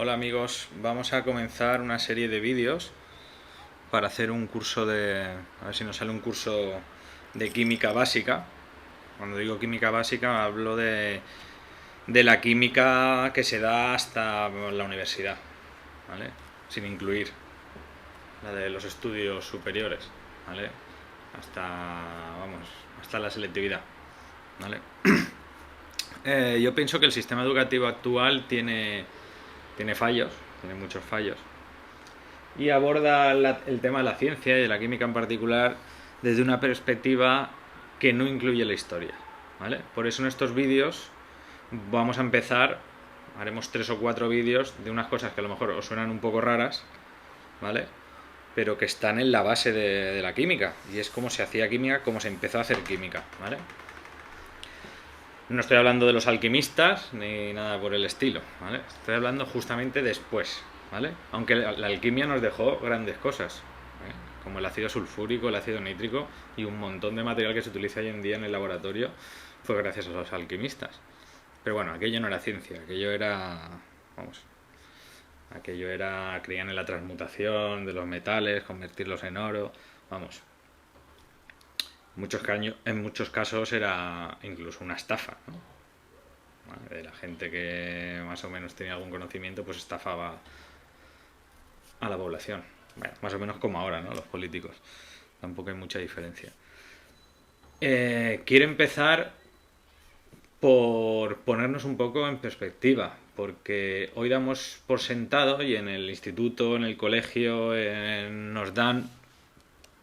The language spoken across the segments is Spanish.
Hola amigos, vamos a comenzar una serie de vídeos para hacer un curso a ver si nos sale un curso de química básica. Cuando digo química básica hablo de la química que se da hasta la universidad, ¿vale? Sin incluir la de los estudios superiores, ¿vale? Hasta, vamos, hasta la selectividad, ¿vale? Yo pienso que el sistema educativo actual tiene fallos, tiene muchos fallos, y aborda el tema de la ciencia y de la química en particular desde una perspectiva que no incluye la historia, ¿vale? Por eso en estos vídeos vamos a empezar, haremos 3 o 4 vídeos de unas cosas que a lo mejor os suenan un poco raras, ¿vale? Pero que están en la base de la química, y es cómo se hacía química, cómo se empezó a hacer química, ¿vale? No estoy hablando de los alquimistas ni nada por el estilo, ¿vale? Estoy hablando justamente después, ¿vale? Aunque la alquimia nos dejó grandes cosas, ¿eh? Como el ácido sulfúrico, el ácido nítrico y un montón de material que se utiliza hoy en día en el laboratorio fue gracias a los alquimistas. Pero bueno, aquello no era ciencia, creían en la transmutación de los metales, convertirlos en oro, vamos. En muchos casos era incluso una estafa, ¿no? De la gente que más o menos tenía algún conocimiento, pues estafaba a la población. Bueno, más o menos como ahora, ¿no? Los políticos. Tampoco hay mucha diferencia. Quiero empezar por ponernos un poco en perspectiva, porque hoy damos por sentado, y en el instituto, en el colegio, nos dan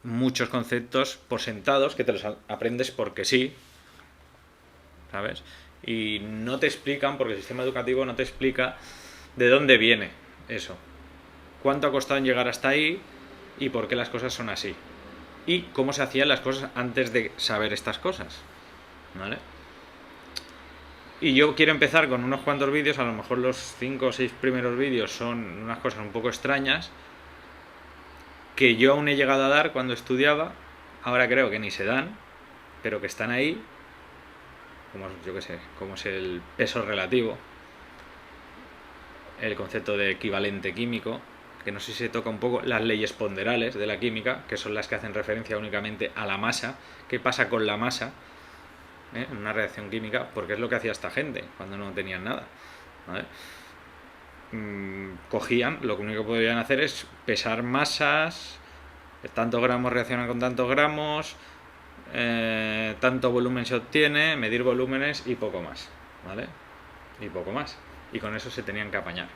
muchos conceptos por sentados que te los aprendes porque sí, ¿sabes? Y no te explican, porque el sistema educativo no te explica de dónde viene eso, cuánto ha costado en llegar hasta ahí y por qué las cosas son así. Y cómo se hacían las cosas antes de saber estas cosas, ¿vale? Y yo quiero empezar con unos cuantos vídeos, a lo mejor los 5 o 6 primeros vídeos son unas cosas un poco extrañas, que yo aún he llegado a dar cuando estudiaba, ahora creo que ni se dan, pero que están ahí, como yo que sé, como es el peso relativo, el concepto de equivalente químico, que no sé si se toca un poco las leyes ponderales de la química, que son las que hacen referencia únicamente a la masa, qué pasa con la masa en una reacción química, porque es lo que hacía esta gente cuando no tenían nada, ¿vale? Cogían, lo único que podían hacer es pesar masas, tantos gramos reaccionan con tantos gramos, tanto volumen se obtiene, medir volúmenes y poco más, ¿vale? Y poco más. Y con eso se tenían que apañar,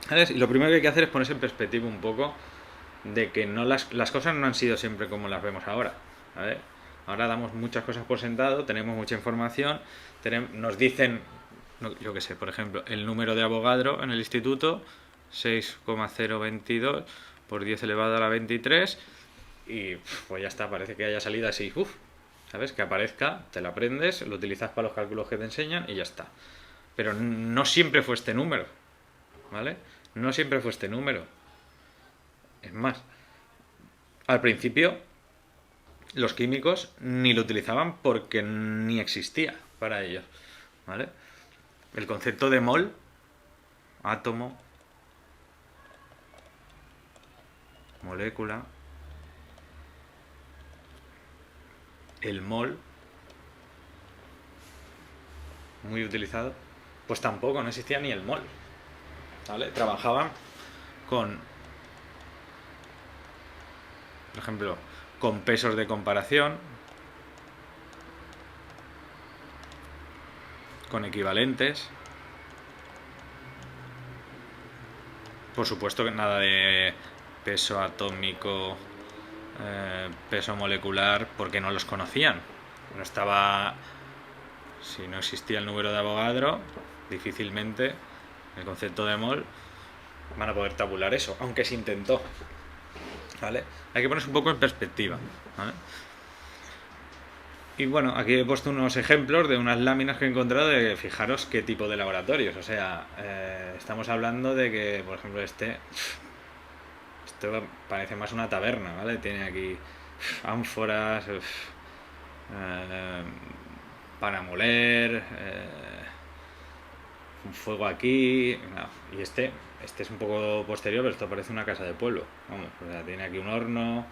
¿sabes? Y lo primero que hay que hacer es ponerse en perspectiva un poco de que no las cosas no han sido siempre como las vemos ahora, ¿vale? Ahora damos muchas cosas por sentado, tenemos mucha información, nos dicen, yo qué sé, por ejemplo, el número de Avogadro en el instituto, 6,022 por 10 elevado a la 23, y pues ya está, parece que haya salido así, ¿sabes? Que aparezca, te lo aprendes, lo utilizas para los cálculos que te enseñan y ya está. Pero no siempre fue este número, ¿vale? No siempre fue este número. Es más, al principio los químicos ni lo utilizaban porque ni existía para ellos, ¿vale? El concepto de mol, átomo, molécula, el mol, muy utilizado, pues tampoco, no existía ni el mol, ¿vale? Trabajaban con, por ejemplo, con pesos de comparación, con equivalentes. Por supuesto que nada de peso atómico, peso molecular, porque no los conocían. No estaba. Si no existía el número de Avogadro, difícilmente el concepto de mol van a poder tabular eso, aunque se intentó, ¿vale? Hay que ponerse un poco en perspectiva, ¿vale? Y bueno, aquí he puesto unos ejemplos de unas láminas que he encontrado de, fijaros qué tipo de laboratorios. O sea, estamos hablando de que, por ejemplo, esto parece más una taberna, ¿vale? Tiene aquí ánforas, para moler, un fuego aquí, no. Y este es un poco posterior, pero esto parece una casa de pueblo. Vamos, o sea, tiene aquí un horno,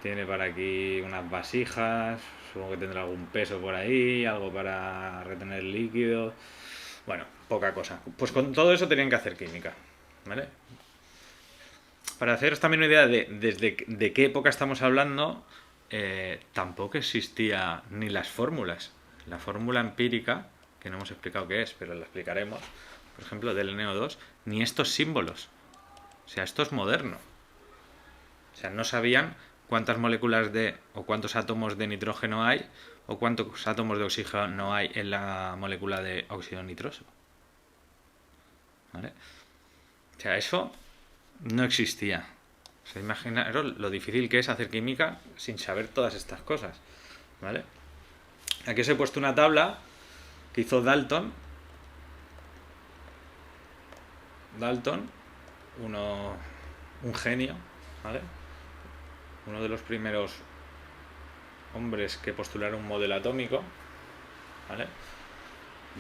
tiene para aquí unas vasijas, supongo que tendrá algún peso por ahí, algo para retener líquido. Bueno, poca cosa. Pues con todo eso tenían que hacer química, ¿vale? Para haceros también una idea de qué época estamos hablando, tampoco existía ni las fórmulas. La fórmula empírica, que no hemos explicado qué es, pero la explicaremos, por ejemplo, del NO2, ni estos símbolos. O sea, esto es moderno. O sea, no sabían cuántas moléculas o cuántos átomos de nitrógeno hay o cuántos átomos de oxígeno hay en la molécula de óxido nitroso. ¿Vale? O sea, eso no existía. O sea, imaginaros lo difícil que es hacer química sin saber todas estas cosas. ¿Vale? Aquí os he puesto una tabla que hizo Dalton. Un genio, ¿vale? Uno de los primeros hombres que postularon un modelo atómico, ¿vale?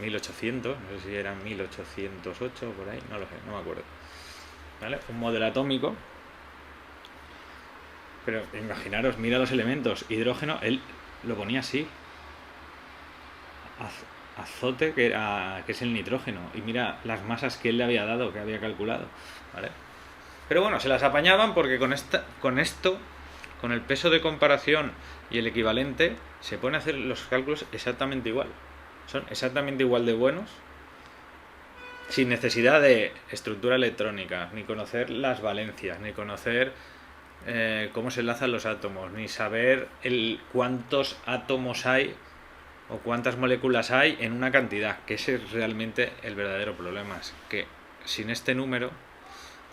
1800, no sé si era 1808 por ahí, no lo sé, no me acuerdo. ¿Vale? Un modelo atómico. Pero imaginaros, mira los elementos. Hidrógeno, él lo ponía así. Azote, que es el nitrógeno. Y mira las masas que él le había dado, que había calculado. ¿Vale? Pero bueno, se las apañaban porque con esto, con el peso de comparación y el equivalente, se pueden hacer los cálculos exactamente igual. Son exactamente igual de buenos, sin necesidad de estructura electrónica, ni conocer las valencias, ni conocer cómo se enlazan los átomos, ni saber cuántos átomos hay o cuántas moléculas hay en una cantidad, que ese es realmente el verdadero problema. Es que sin este número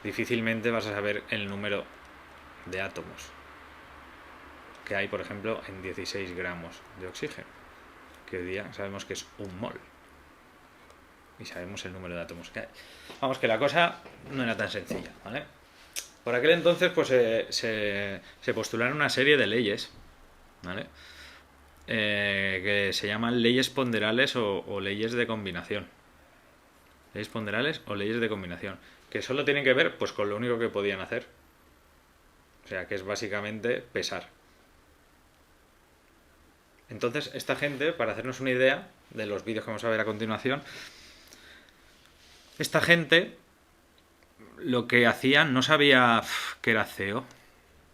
difícilmente vas a saber el número de átomos que hay, por ejemplo, en 16 gramos de oxígeno, que hoy día sabemos que es un mol. Y sabemos el número de átomos que hay. Vamos, que la cosa no era tan sencilla, ¿vale? Por aquel entonces, pues se postularon una serie de leyes, ¿vale? Que se llaman leyes ponderales o leyes de combinación. Leyes ponderales o leyes de combinación. Que solo tienen que ver, pues, con lo único que podían hacer. O sea, que es básicamente pesar. Entonces, esta gente, para hacernos una idea de los vídeos que vamos a ver a continuación, esta gente lo que hacían no sabía que era CO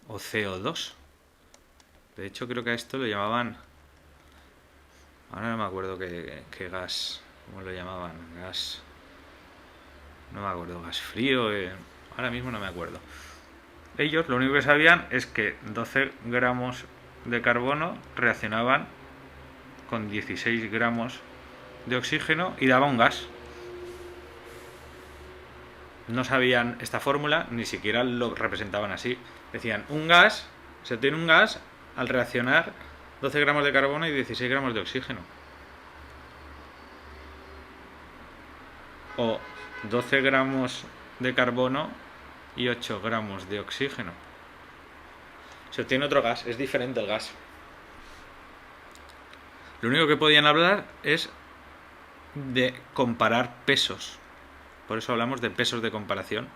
o CO2. De hecho, creo que a esto lo llamaban... Ahora no me acuerdo qué gas... ¿Cómo lo llamaban? Gas... No me acuerdo, gas frío... Ahora mismo no me acuerdo. Ellos lo único que sabían es que 12 gramos de carbono reaccionaban con 16 gramos de oxígeno y daba un gas. No sabían esta fórmula, ni siquiera lo representaban así. Decían, se obtiene un gas al reaccionar 12 gramos de carbono y 16 gramos de oxígeno. O 12 gramos de carbono y 8 gramos de oxígeno. Se obtiene otro gas, es diferente el gas. Lo único que podían hablar es de comparar pesos. Por eso hablamos de pesos de comparación,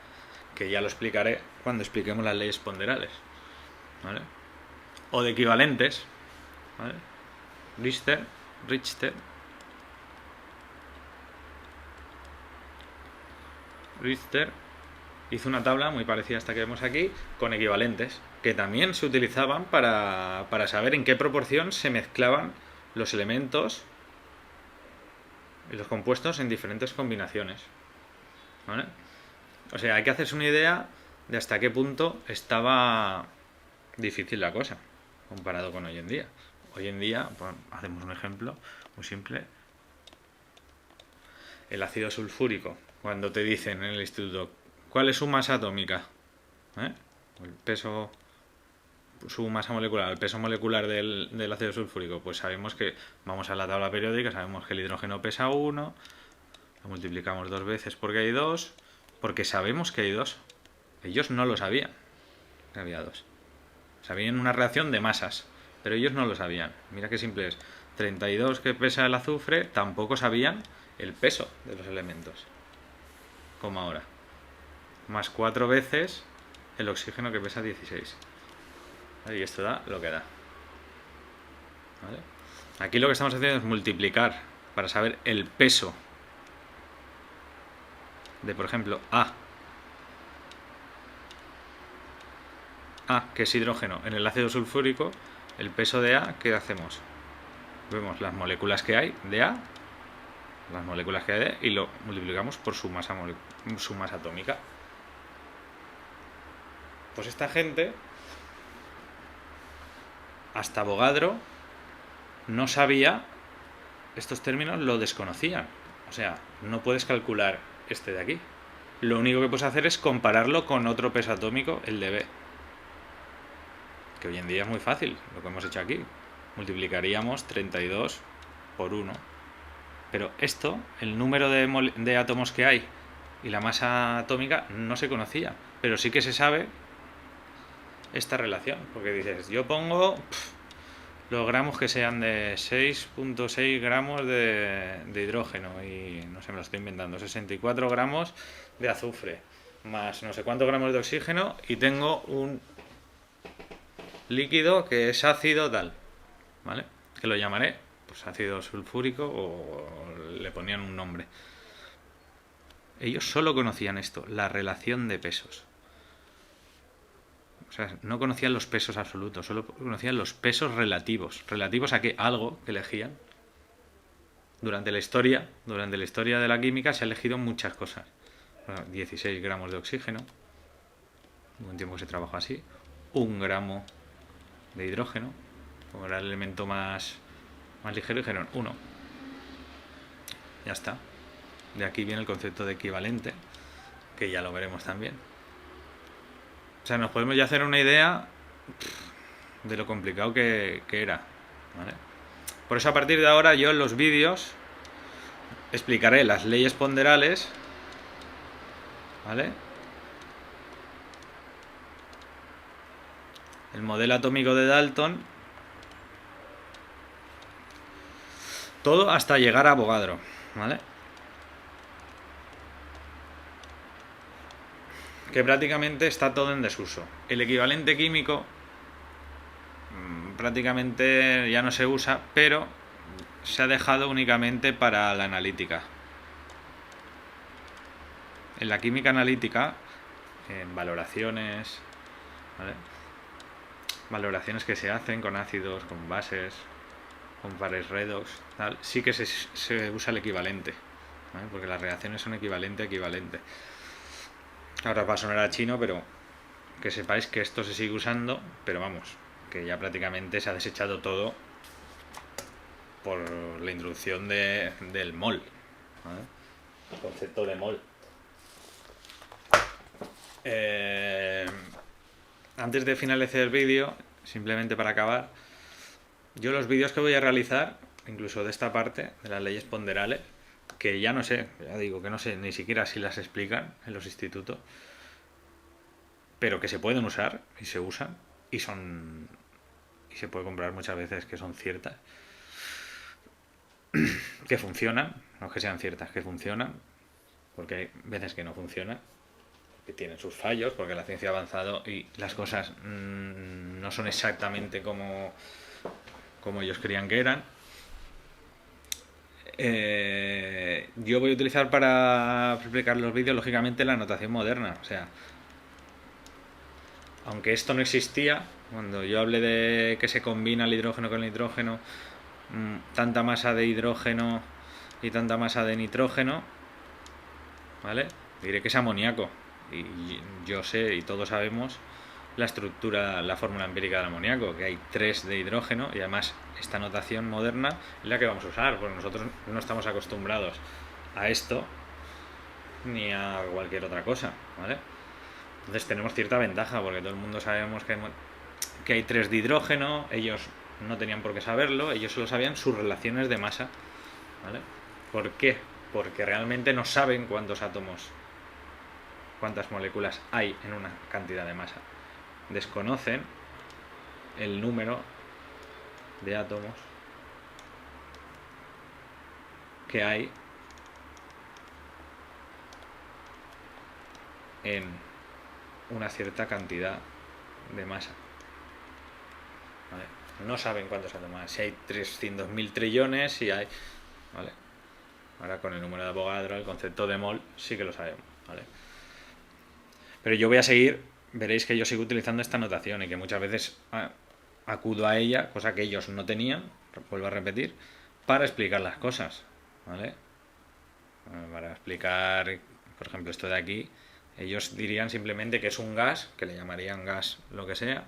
que ya lo explicaré cuando expliquemos las leyes ponderales, ¿vale? O de equivalentes, ¿vale? Richter hizo una tabla muy parecida a esta que vemos aquí, con equivalentes, que también se utilizaban para saber en qué proporción se mezclaban los elementos y los compuestos en diferentes combinaciones, ¿vale? O sea, hay que hacerse una idea de hasta qué punto estaba difícil la cosa comparado con hoy en día. Hoy en día, pues, hacemos un ejemplo muy simple. El ácido sulfúrico, cuando te dicen en el instituto ¿cuál es su masa atómica? El peso, su masa molecular, el peso molecular del ácido sulfúrico, pues sabemos que, vamos a la tabla periódica, sabemos que el hidrógeno pesa 1, lo multiplicamos 2 veces porque hay 2, porque sabemos que hay 2. Ellos no lo sabían, que había 2. Sabían una reacción de masas, pero ellos no lo sabían. Mira qué simple es. 32 que pesa el azufre, tampoco sabían el peso de los elementos, como ahora, más 4 veces el oxígeno, que pesa 16. Y esto da lo que da. ¿Vale? Aquí lo que estamos haciendo es multiplicar para saber el peso de, por ejemplo, A, que es hidrógeno, en el ácido sulfúrico. El peso de A, ¿qué hacemos? Vemos las moléculas que hay de A, las moléculas que hay de E, y lo multiplicamos por su masa atómica. Pues esta gente, hasta Avogadro, no sabía estos términos, lo desconocían. O sea, no puedes calcular este de aquí. Lo único que puedes hacer es compararlo con otro peso atómico, el de B. Que hoy en día es muy fácil, lo que hemos hecho aquí. Multiplicaríamos 32 por 1. Pero esto, el número de átomos que hay y la masa atómica, no se conocía. Pero sí que se sabe esta relación. Porque dices, yo pongo los gramos que sean de 6.6 gramos de hidrógeno y no sé, me lo estoy inventando, 64 gramos de azufre más no sé cuántos gramos de oxígeno, y tengo un líquido que es ácido tal, ¿vale? Que lo llamaré pues ácido sulfúrico, o le ponían un nombre. Ellos solo conocían esto, la relación de pesos. O sea, no conocían los pesos absolutos, solo conocían los pesos relativos. ¿Relativos a qué? Algo que elegían. Durante la historia de la química se ha elegido muchas cosas. Bueno, 16 gramos de oxígeno, hubo un tiempo que se trabajó así. 1 gramo de hidrógeno, como era el elemento más ligero, dijeron 1. Ya está. De aquí viene el concepto de equivalente, que ya lo veremos también. O sea, nos podemos ya hacer una idea de lo complicado que era, ¿vale? Por eso a partir de ahora yo en los vídeos explicaré las leyes ponderales, ¿vale? El modelo atómico de Dalton, todo hasta llegar a Avogadro, ¿vale? Que prácticamente está todo en desuso. El equivalente químico prácticamente ya no se usa, pero se ha dejado únicamente para la analítica. En la química analítica, en valoraciones, ¿vale? Valoraciones que se hacen con ácidos, con bases, con pares redox, tal, sí que se usa el equivalente, ¿vale? Porque las reacciones son equivalente a equivalente. Ahora va a sonar a chino, pero que sepáis que esto se sigue usando, pero vamos, que ya prácticamente se ha desechado todo por la introducción del mol, ¿vale? El concepto de mol. Antes de finalizar el vídeo, simplemente para acabar, yo los vídeos que voy a realizar, incluso de esta parte, de las leyes ponderales, que ya no sé, ya digo que no sé ni siquiera si las explican en los institutos, pero que se pueden usar y se usan y se puede comprobar muchas veces que son ciertas, que funcionan, no que sean ciertas, que funcionan, porque hay veces que no funcionan, que tienen sus fallos, porque la ciencia ha avanzado y las cosas no son exactamente como ellos creían que eran. Yo voy a utilizar para explicar los vídeos, lógicamente, la notación moderna. O sea, aunque esto no existía, cuando yo hablé de que se combina el hidrógeno con el nitrógeno, tanta masa de hidrógeno y tanta masa de nitrógeno, ¿vale? Diré que es amoníaco. Y yo sé, y todos sabemos, la estructura, la fórmula empírica del amoníaco, que hay 3 de hidrógeno, y además esta notación moderna es la que vamos a usar, porque nosotros no estamos acostumbrados a esto ni a cualquier otra cosa, ¿vale? Entonces tenemos cierta ventaja, porque todo el mundo sabemos que hay 3 de hidrógeno, ellos no tenían por qué saberlo, ellos solo sabían sus relaciones de masa, ¿vale? ¿Por qué? Porque realmente no saben cuántos átomos, cuántas moléculas hay en una cantidad de masa. Desconocen el número de átomos que hay en una cierta cantidad de masa. ¿Vale? No saben cuántos átomos, si hay 300.000 trillones, si hay... ¿Vale? Ahora con el número de Avogadro, el concepto de mol, sí que lo sabemos. ¿Vale? Pero yo voy a seguir, veréis que yo sigo utilizando esta notación y que muchas veces acudo a ella, cosa que ellos no tenían, vuelvo a repetir, para explicar las cosas. ¿Vale? Para explicar, por ejemplo, esto de aquí, ellos dirían simplemente que es un gas, que le llamarían gas lo que sea,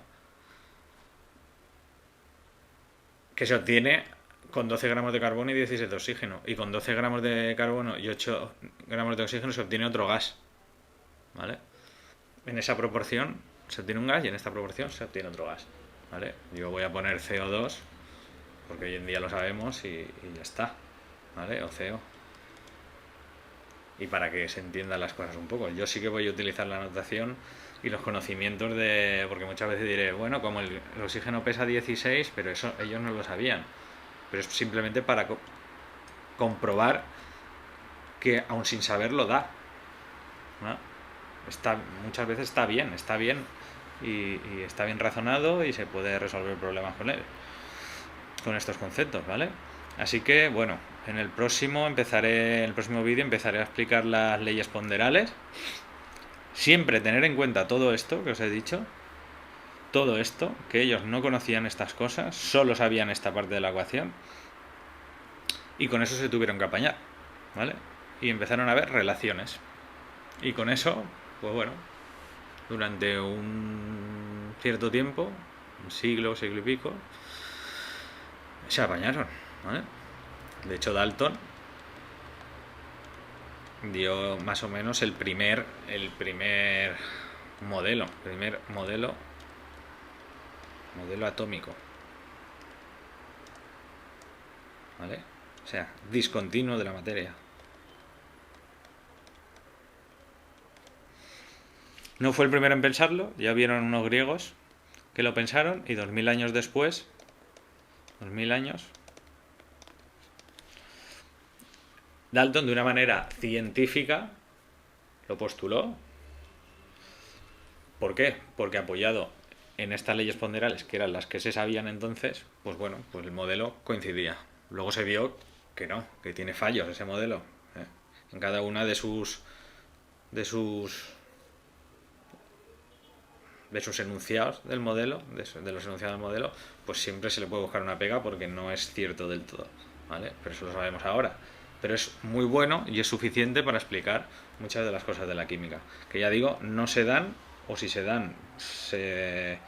que se obtiene con 12 gramos de carbono y 17 de oxígeno. Y con 12 gramos de carbono y 8 gramos de oxígeno se obtiene otro gas. ¿Vale? En esa proporción se obtiene un gas y en esta proporción se obtiene otro gas. ¿Vale? Yo voy a poner CO2 porque hoy en día lo sabemos y ya está. ¿Vale? O CO. Y para que se entiendan las cosas un poco. Yo sí que voy a utilizar la notación y los conocimientos de... Porque muchas veces diré, bueno, como el oxígeno pesa 16, pero eso ellos no lo sabían. Pero es simplemente para comprobar que aun sin saberlo da. ¿No? Muchas veces está bien y está bien razonado y se puede resolver problemas con él, con estos conceptos, ¿vale? Así que, bueno, en el próximo vídeo empezaré a explicar las leyes ponderales. Siempre tener en cuenta todo esto que os he dicho, todo esto, que ellos no conocían estas cosas, solo sabían esta parte de la ecuación y con eso se tuvieron que apañar, ¿vale? Y empezaron a ver relaciones. Y con eso, pues bueno, durante un cierto tiempo, un siglo y pico, se apañaron, ¿vale? De hecho, Dalton dio más o menos el primer modelo atómico, ¿vale? O sea, discontinuo de la materia. No fue el primero en pensarlo, ya vieron unos griegos que lo pensaron y 2000 años después, 2000 años, Dalton de una manera científica lo postuló. ¿Por qué? Porque apoyado en estas leyes ponderales, que eran las que se sabían entonces, pues bueno, pues el modelo coincidía. Luego se vio que no, que tiene fallos ese modelo, ¿eh? En cada una de sus enunciados del modelo, de los enunciados del modelo, pues siempre se le puede buscar una pega porque no es cierto del todo, ¿vale? Pero eso lo sabemos ahora. Pero es muy bueno y es suficiente para explicar muchas de las cosas de la química. Que ya digo, no se dan, o si se dan, se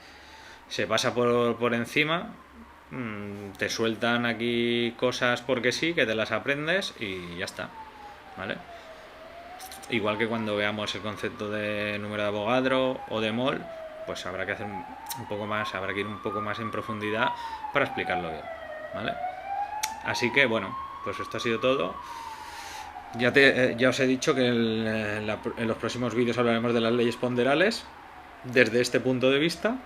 pasa por encima, te sueltan aquí cosas porque sí, que te las aprendes y ya está, ¿vale? Igual que cuando veamos el concepto de número de Avogadro o de mol, pues habrá que hacer un poco más, habrá que ir un poco más en profundidad para explicarlo bien, ¿vale? Así que bueno, pues esto ha sido todo. Ya os he dicho que en los próximos vídeos hablaremos de las leyes ponderales desde este punto de vista.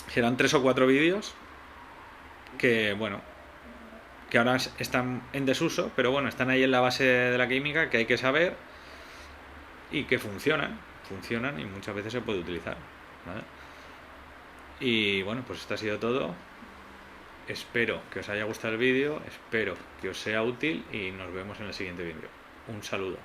Serán 3 o 4 vídeos que, bueno, que ahora están en desuso, pero bueno, están ahí en la base de la química que hay que saber y que funcionan y muchas veces se puede utilizar, ¿vale? Y bueno, pues esto ha sido todo. Espero que os haya gustado el vídeo, espero que os sea útil y nos vemos en el siguiente vídeo. Un saludo.